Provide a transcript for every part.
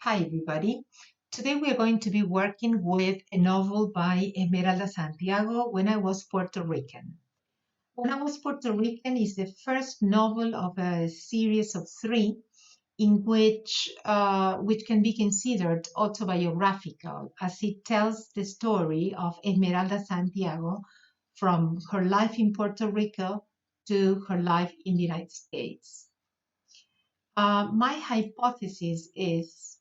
Hi, everybody. Today we are going to be working with a novel by Esmeralda Santiago, When I Was Puerto Rican. When I Was Puerto Rican is the first novel of a series of three in which can be considered autobiographical, as it tells the story of Esmeralda Santiago from her life in Puerto Rico to her life in the United States. My hypothesis is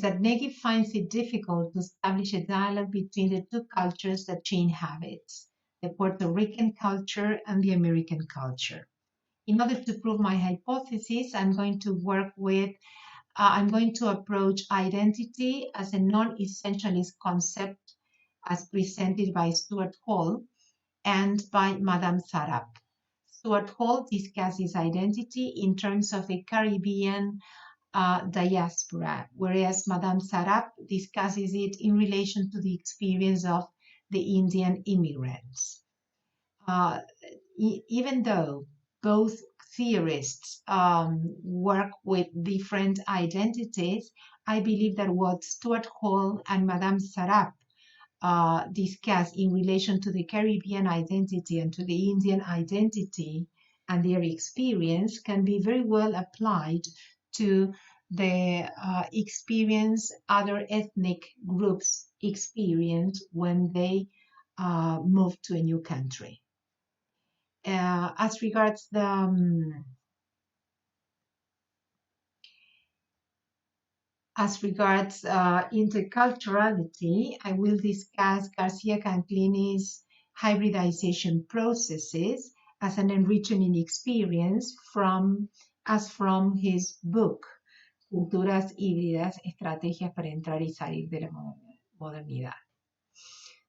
that Negi finds it difficult to establish a dialogue between the two cultures that she inhabits, the Puerto Rican culture and the American culture. In order to prove my hypothesis, I'm going to approach identity as a non-essentialist concept as presented by Stuart Hall and by Madame Sarab. Stuart Hall discusses identity in terms of the Caribbean diaspora, whereas Madame Sarab discusses it in relation to the experience of the Indian immigrants. Even though both theorists work with different identities, I believe that what Stuart Hall and Madame Sarab discuss in relation to the Caribbean identity and to the Indian identity and their experience can be very well applied to the experience other ethnic groups experience when they move to a new country. As regards interculturality, I will discuss Garcia Canclini's hybridization processes as an enriching experience from his book, Culturas híbridas, estrategias para entrar y salir de la modernidad.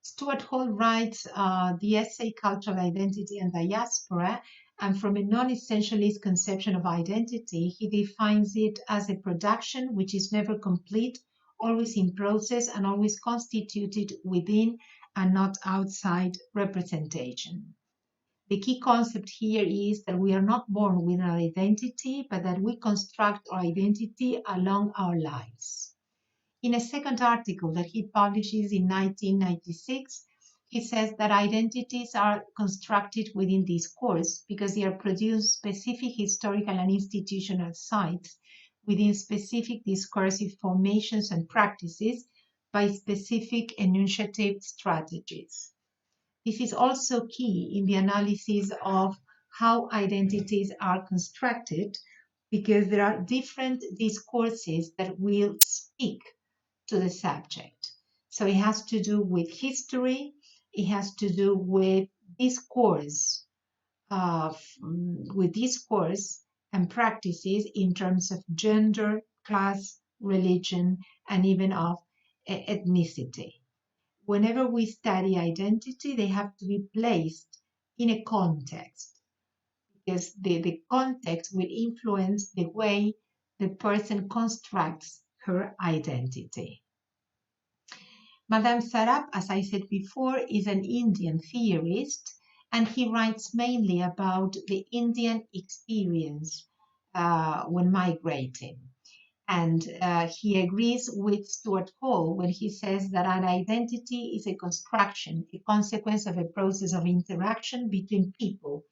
Stuart Hall writes the essay Cultural Identity and Diaspora, and from a non-essentialist conception of identity, he defines it as a production which is never complete, always in process, and always constituted within and not outside representation. The key concept here is that we are not born with an identity, but that we construct our identity along our lives. In a second article that he publishes in 1996, he says that identities are constructed within discourse because they are produced specific historical and institutional sites within specific discursive formations and practices by specific enunciative strategies. This is also key in the analysis of how identities are constructed because there are different discourses that will speak to the subject. So it has to do with history, it has to do with discourse, and practices in terms of gender, class, religion, and even of ethnicity. Whenever we study identity, they have to be placed in a context because the context will influence the way the person constructs her identity. Madame Sarab, as I said before, is an Indian theorist, and he writes mainly about the Indian experience when migrating. And he agrees with Stuart Hall when he says that an identity is a construction, a consequence of a process of interaction between people,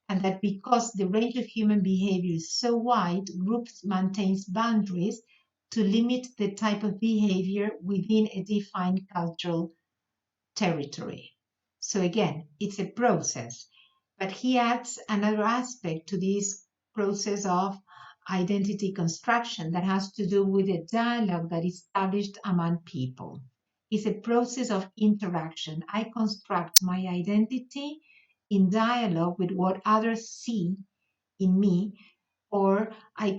and that because the range of human behavior is so wide, groups maintains boundaries to limit the type of behavior within a defined cultural territory. So again, it's a process, but he adds another aspect to this process of identity construction that has to do with a dialogue that is established among people. It's a process of interaction. I construct my identity in dialogue with what others see in me, or I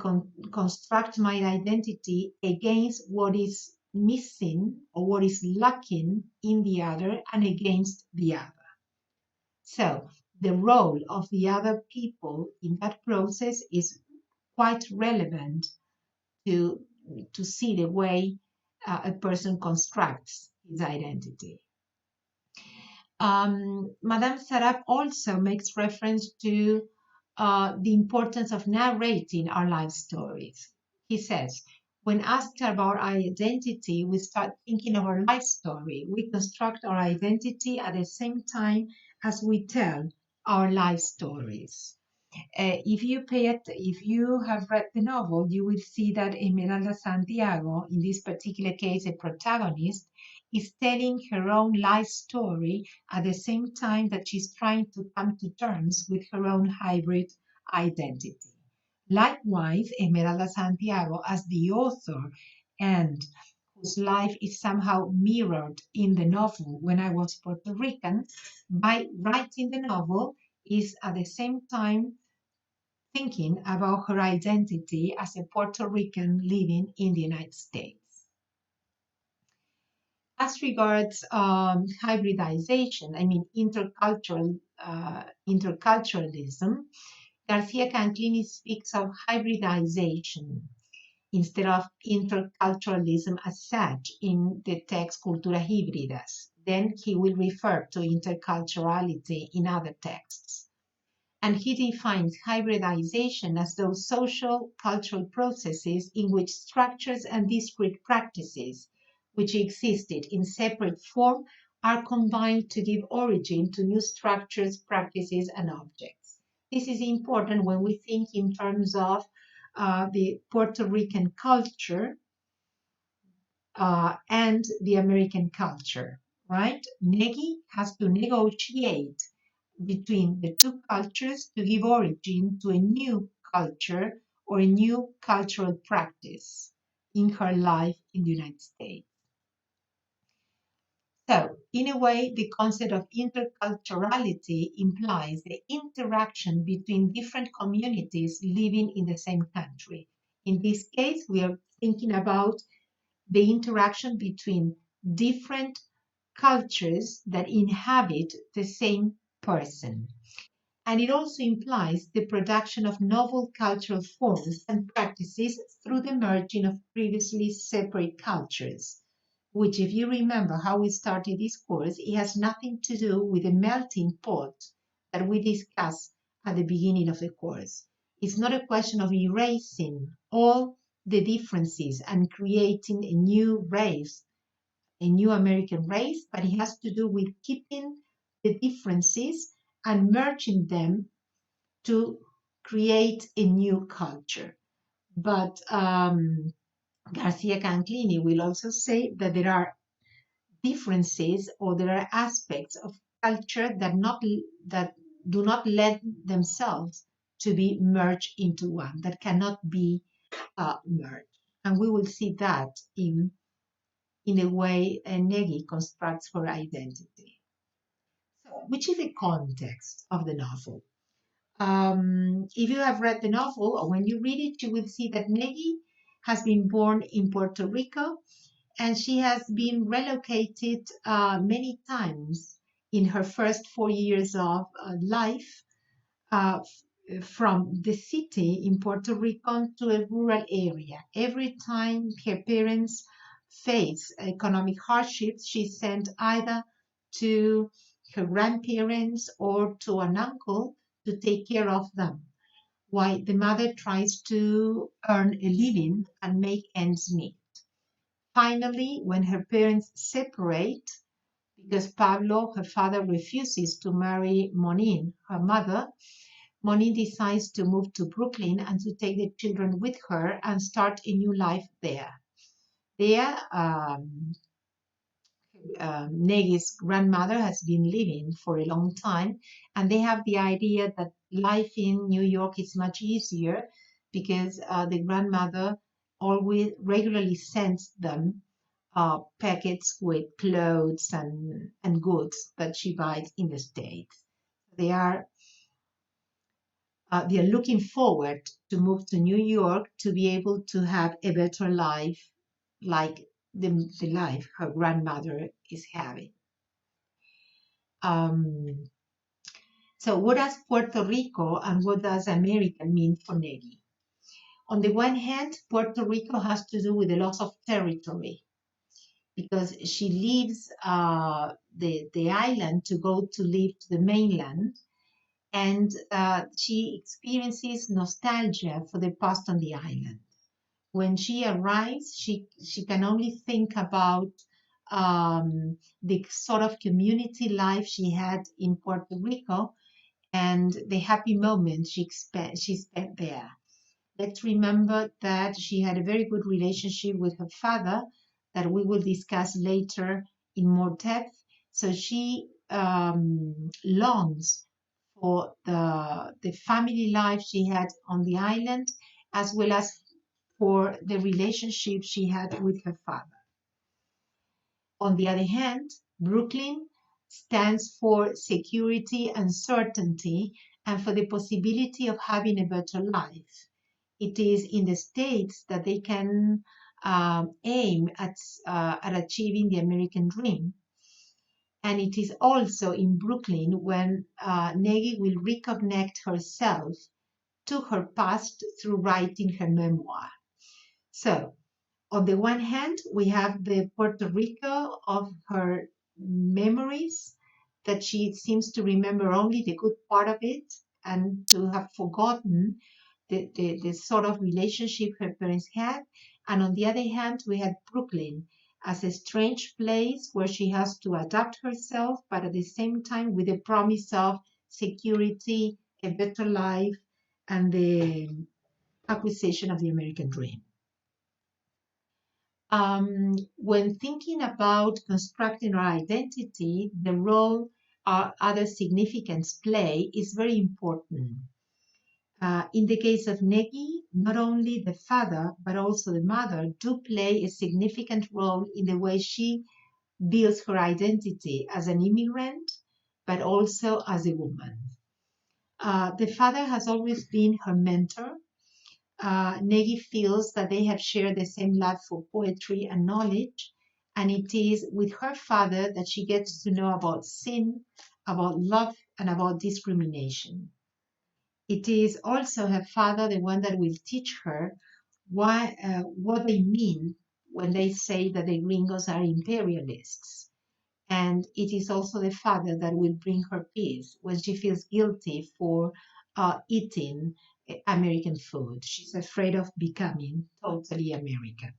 construct my identity against what is missing or what is lacking in the other and against the other. So the role of the other people in that process is quite relevant to see the way a person constructs his identity. Madame Sarab also makes reference to the importance of narrating our life stories. He says, when asked about our identity, we start thinking of our life story. We construct our identity at the same time as we tell our life stories. If you have read the novel, you will see that Esmeralda Santiago, in this particular case, a protagonist, is telling her own life story at the same time that she's trying to come to terms with her own hybrid identity. Likewise, Esmeralda Santiago, as the author and whose life is somehow mirrored in the novel When I Was Puerto Rican, by writing the novel, is at the same time thinking about her identity as a Puerto Rican living in the United States. As regards hybridization, I mean interculturalism, Garcia Canclini speaks of hybridization instead of interculturalism as such in the text Culturas Híbridas. Then he will refer to interculturality in other texts. And he defines hybridization as those social cultural processes in which structures and discrete practices, which existed in separate form, are combined to give origin to new structures, practices, and objects. This is important when we think in terms of the Puerto Rican culture and the American culture, right? Negi has to negotiate between the two cultures to give origin to a new culture or a new cultural practice in her life in the United States. So, in a way, the concept of interculturality implies the interaction between different communities living in the same country. In this case, we are thinking about the interaction between different cultures that inhabit the same person. And it also implies the production of novel cultural forms and practices through the merging of previously separate cultures, which, if you remember how we started this course, it has nothing to do with the melting pot that we discussed at the beginning of the course. It's not a question of erasing all the differences and creating a new race, a new American race, but it has to do with keeping the differences and merging them to create a new culture. But Garcia Canclini will also say that there are differences or there are aspects of culture that do not lend themselves to be merged into one, that cannot be merged. And we will see that in the way Negi constructs her identity. So, which is the context of the novel? If you have read the novel or when you read it, you will see that Negi has been born in Puerto Rico and she has been relocated many times in her first 4 years of life uh, from the city in Puerto Rico to a rural area. Every time her parents face economic hardships, she's sent either to her grandparents or to an uncle to take care of them, while the mother tries to earn a living and make ends meet. Finally, when her parents separate, because Pablo, her father, refuses to marry Monin, her mother, Monin decides to move to Brooklyn and to take the children with her and start a new life there. There, Negi's grandmother has been living for a long time, and they have the idea that life in New York is much easier because the grandmother always regularly sends them packets with clothes and goods that she buys in the States. They are they are looking forward to move to New York to be able to have a better life like the life her grandmother is having. Um, so what does Puerto Rico and what does America mean for Negi? On the one hand, Puerto Rico has to do with the loss of territory because she leaves the island to go to live to the mainland. and she experiences nostalgia for the past on the island. When she arrives, she can only think about the sort of community life she had in Puerto Rico and the happy moments she spent there. Let's remember that she had a very good relationship with her father that we will discuss later in more depth. So she longs for the family life she had on the island, as well as for the relationship she had with her father. On the other hand, Brooklyn stands for security and certainty and for the possibility of having a better life. It is in the States that they can aim at achieving the American dream. And it is also in Brooklyn when Negi will reconnect herself to her past through writing her memoir. So, on the one hand, we have the Puerto Rico of her memories that she seems to remember only the good part of it and to have forgotten the sort of relationship her parents had. And on the other hand, we had Brooklyn as a strange place where she has to adapt herself, but at the same time with the promise of security, a better life, and the acquisition of the American dream. When thinking about constructing our identity, the role our other significance play is very important. In the case of Negi, not only the father but also the mother do play a significant role in the way she builds her identity as an immigrant, but also as a woman. The father has always been her mentor. Negi feels that they have shared the same love for poetry and knowledge, and it is with her father that she gets to know about sin, about love, and about discrimination. It is also her father, the one that will teach her what they mean when they say that the gringos are imperialists. And it is also the father that will bring her peace when she feels guilty for eating American food. She's afraid of becoming totally American.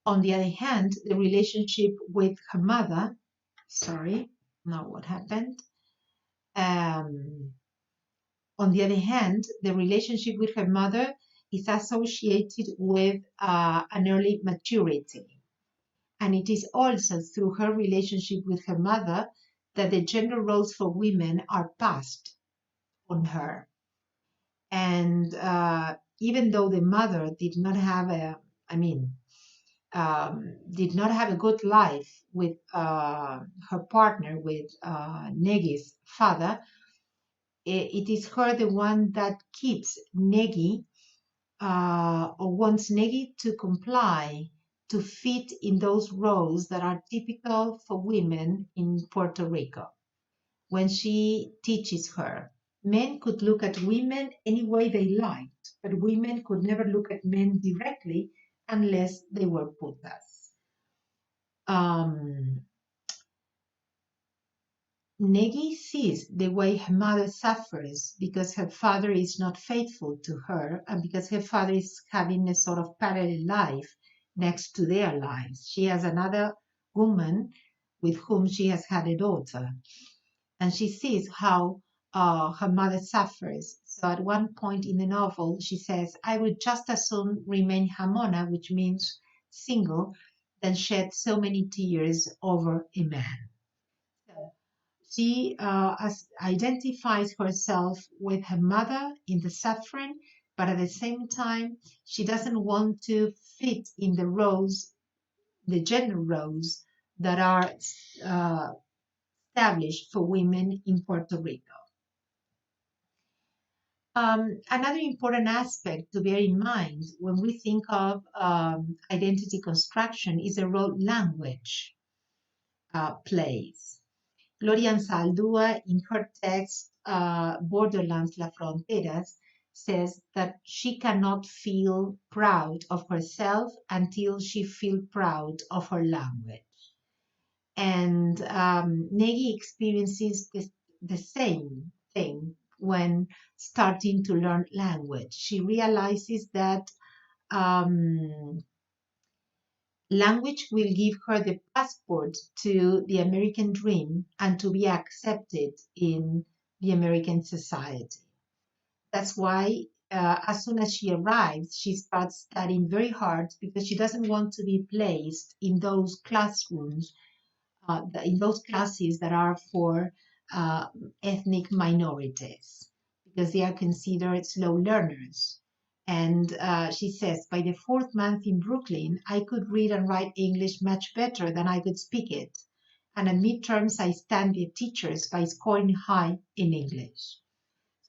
On the other hand, the relationship with her mother, sorry, now what happened? On the other hand, the relationship with her mother is associated with an early maturity. And it is also through her relationship with her mother that the gender roles for women are passed on her. And even though the mother did not have did not have a good life with her partner, with Negi's father, it is her the one that keeps Negi or wants Negi to comply to fit in those roles that are typical for women in Puerto Rico. When she teaches her, men could look at women any way they liked, but women could never look at men directly unless they were putas. Um, Negi sees the way her mother suffers because her father is not faithful to her and because her father is having a sort of parallel life next to their lives. She has another woman with whom she has had a daughter, and she sees how her mother suffers. So at one point in the novel, she says, I would just as soon remain Hamona, which means single, than shed so many tears over a man. So she identifies herself with her mother in the suffering, but at the same time, she doesn't want to fit in the roles, the gender roles that are established for women in Puerto Rico. Another important aspect to bear in mind when we think of identity construction is the role language plays. Gloria Anzaldúa, in her text Borderlands, La Fronteras, says that she cannot feel proud of herself until she feels proud of her language. And Negi experiences this, the same thing when starting to learn language. She realizes that um, language will give her the passport to the American dream and to be accepted in the American society. That's why, as soon as she arrives, she starts studying very hard because she doesn't want to be placed in those classrooms, in those classes that are for uh, ethnic minorities, because they are considered slow learners. And she says, by the fourth month in Brooklyn, I could read and write English much better than I could speak it. And at midterms, I stand the teachers by scoring high in English.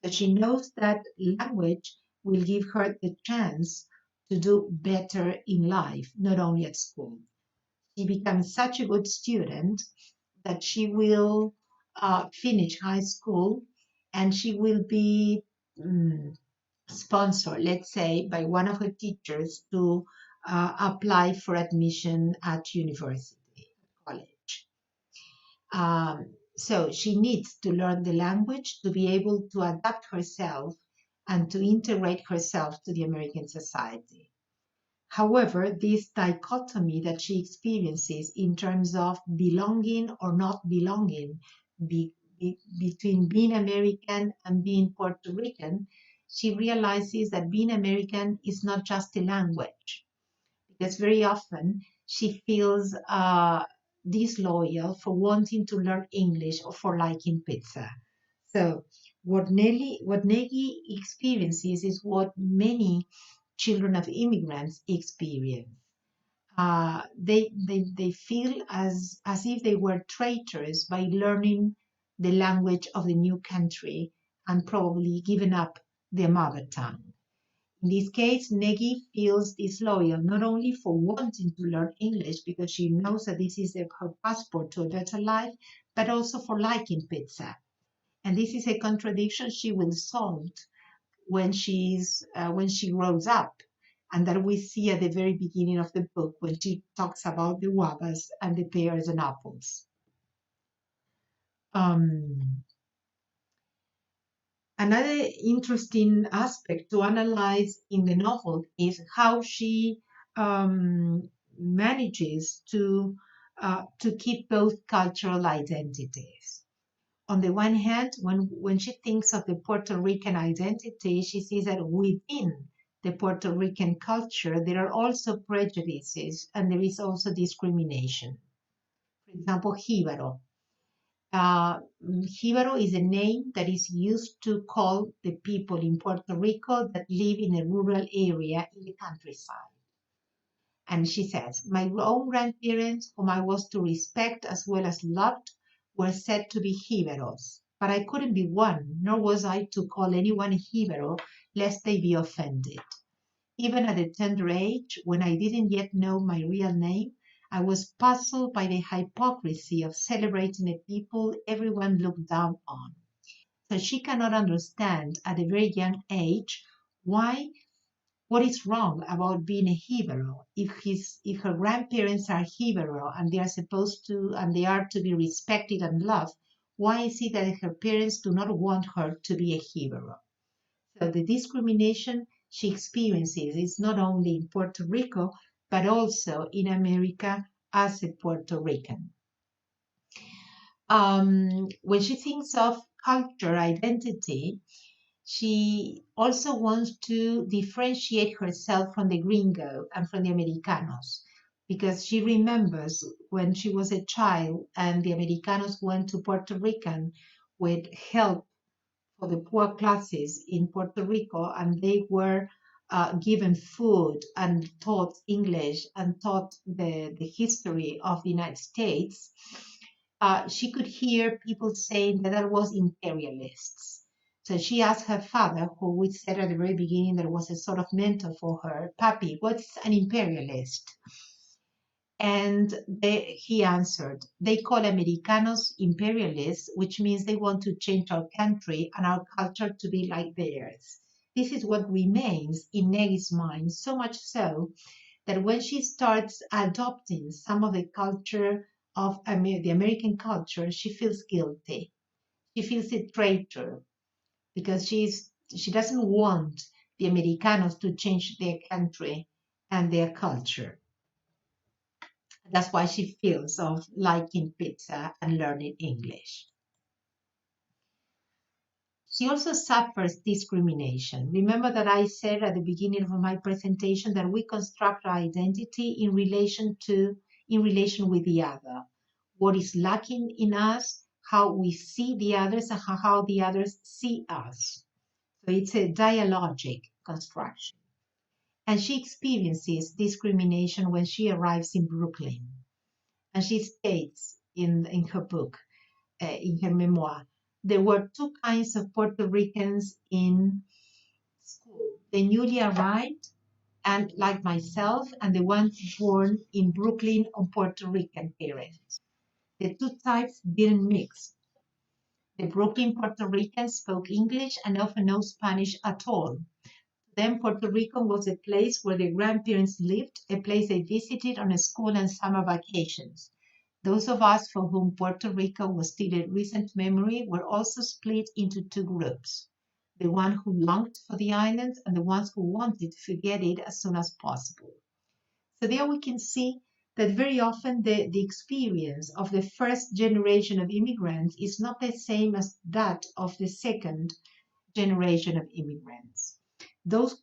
So she knows that language will give her the chance to do better in life, not only at school. She becomes such a good student that she will finish high school and she will be sponsored, let's say, by one of her teachers to apply for admission at university, college. So she needs to learn the language to be able to adapt herself and to integrate herself to the American society. However, this dichotomy that she experiences in terms of belonging or not belonging between being American and being Puerto Rican, she realizes that being American is not just a language, because very often she feels disloyal for wanting to learn English or for liking pizza. So what Negi experiences is what many children of immigrants experience. They feel as if they were traitors by learning the language of the new country and probably given up their mother tongue. In this case, Negi feels disloyal not only for wanting to learn English because she knows that this is her passport to a better life, but also for liking pizza. And this is a contradiction she will solve when she grows up, and that we see at the very beginning of the book when she talks about the guavas and the pears and apples. Um, Another interesting aspect to analyze in the novel is how she manages to keep both cultural identities. On the one hand, when she thinks of the Puerto Rican identity, she sees that within the Puerto Rican culture, there are also prejudices and there is also discrimination. For example, Jíbaro. Jíbaro is a name that is used to call the people in Puerto Rico that live in a rural area in the countryside. And she says, my own grandparents, whom I was to respect as well as loved, were said to be Jíbaros. But I couldn't be one, nor was I to call anyone a Jíbaro, lest they be offended. Even at a tender age, when I didn't yet know my real name, I was puzzled by the hypocrisy of celebrating a people everyone looked down on. So she cannot understand at a very young age why what is wrong about being a Hebrew if her grandparents are Hebrew and they are supposed to and they are to be respected and loved, why is it that her parents do not want her to be a Hebrew? So the discrimination she experiences is not only in Puerto Rico but also in America as a Puerto Rican. When she thinks of culture identity, she also wants to differentiate herself from the gringo and from the Americanos because she remembers when she was a child and the Americanos went to Puerto Rican with help for the poor classes in Puerto Rico and they were given food and taught English and taught the history of the United States. She could hear people saying that that was imperialists. So she asked her father, who we said at the very beginning that was a sort of mentor for her, Papi, what's an imperialist? And he answered, they call Americanos imperialists, which means they want to change our country and our culture to be like theirs. This is what remains in Negi's mind, so much so that when she starts adopting some of the culture of the American culture, she feels guilty. She feels a traitor because she doesn't want the Americanos to change their country and their culture. That's why she feels of liking pizza and learning English. She also suffers discrimination. Remember that I said at the beginning of my presentation that we construct our identity in relation with the other. What is lacking in us, how we see the others, and how the others see us. So it's a dialogic construction. And she experiences discrimination when she arrives in Brooklyn. And she states in her book, in her memoir, there were two kinds of Puerto Ricans in school: the newly arrived, and like myself, and the ones born in Brooklyn on Puerto Rican parents. The two types didn't mix. The Brooklyn Puerto Ricans spoke English and often no Spanish at all. Then Puerto Rico was a place where their grandparents lived, a place they visited on school and summer vacations. Those of us for whom Puerto Rico was still a recent memory were also split into two groups: the ones who longed for the island and the ones who wanted to forget it as soon as possible. So there we can see that very often the experience of the first generation of immigrants is not the same as that of the second generation of immigrants. Those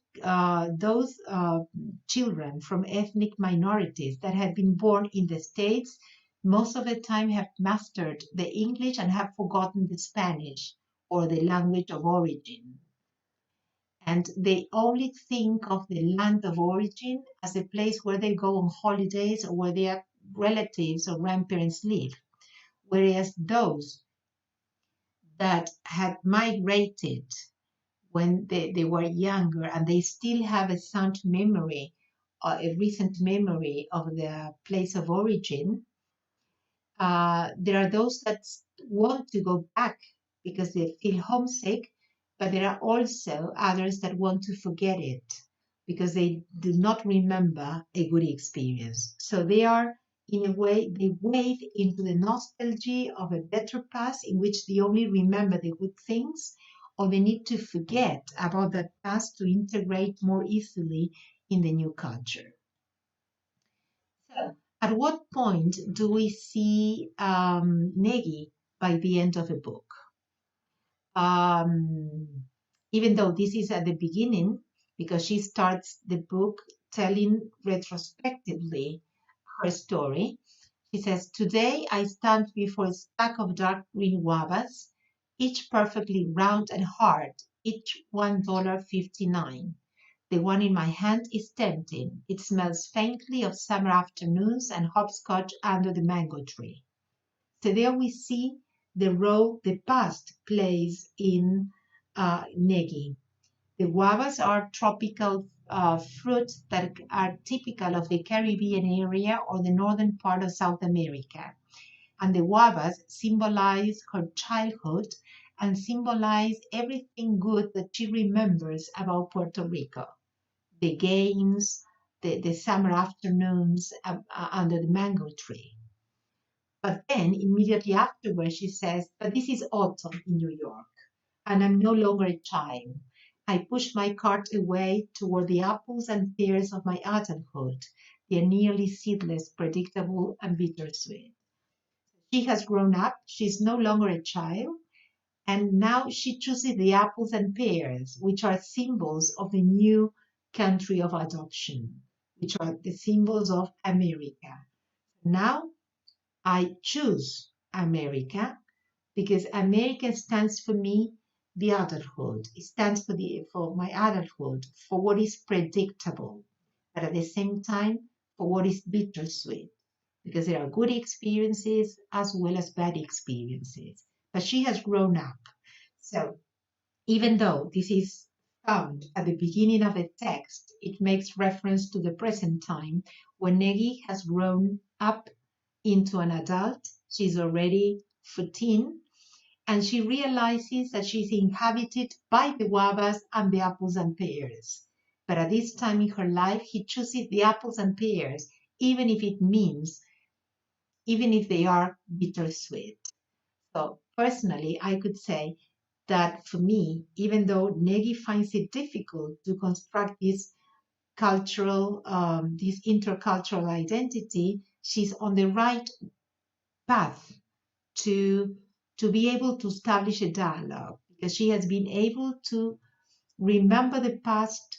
children from ethnic minorities that have been born in the States most of the time have mastered the English and have forgotten the Spanish or the language of origin. And they only think of the land of origin as a place where they go on holidays or where their relatives or grandparents live. Whereas those that had migrated when they were younger and they still have a sound memory, a recent memory of their place of origin, there are those that want to go back because they feel homesick, but there are also others that want to forget it because they do not remember a good experience. So they are, in a way, they wade into the nostalgia of a better past in which they only remember the good things, or they need to forget about that past to integrate more easily in the new culture. So, at what point do we see Negi by the end of the book? Um, Even though this is at the beginning, because she starts the book telling retrospectively her story. She says, "Today I stand before a stack of dark green guavas, each perfectly round and hard, each $1.59. The one in my hand is tempting. It smells faintly of summer afternoons and hopscotch under the mango tree." So there we see the role the past plays in Negi. The guavas are tropical fruits that are typical of the Caribbean area or the northern part of South America. And the guavas symbolize her childhood and symbolize everything good that she remembers about Puerto Rico: the games, the summer afternoons under the mango tree. But then immediately afterwards, she says, "But this is autumn in New York, and I'm no longer a child. I push my cart away toward the apples and pears of my adulthood. They're nearly seedless, predictable, and bittersweet." She has grown up. She's no longer a child. And now she chooses the apples and pears, which are symbols of the new country of adoption, which are the symbols of America. Now I choose America because America stands for me, the adulthood. It stands for my adulthood, for what is predictable, but at the same time for what is bittersweet, because there are good experiences as well as bad experiences. But she has grown up. So even though this is found at the beginning of a text, it makes reference to the present time when Negi has grown up into an adult. She's already 14, and she realizes that she's inhabited by the guavas and the apples and pears. But at this time in her life, he chooses the apples and pears, even if it means, even if they are bittersweet. So personally, I could say that for me, even though Negi finds it difficult to construct this intercultural identity, she's on the right path to to be able to establish a dialogue because she has been able to remember the past,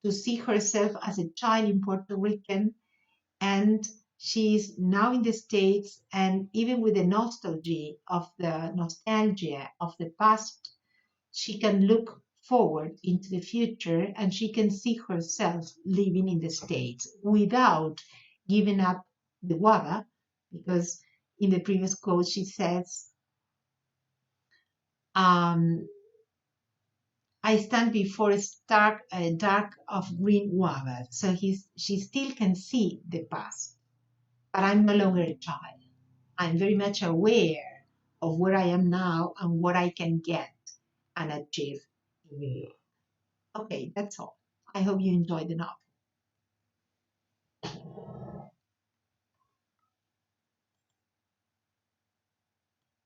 to see herself as a child in Puerto Rican, and she's now in the States, and even with the nostalgia of the past, she can look forward into the future and she can see herself living in the States without giving up the water, because in the previous quote she says, um, I stand before a dark of green water. So she still can see the past, but I'm no longer a child. I'm very much aware of where I am now and what I can get and achieve in New York. Okay, that's all. I hope you enjoyed the novel.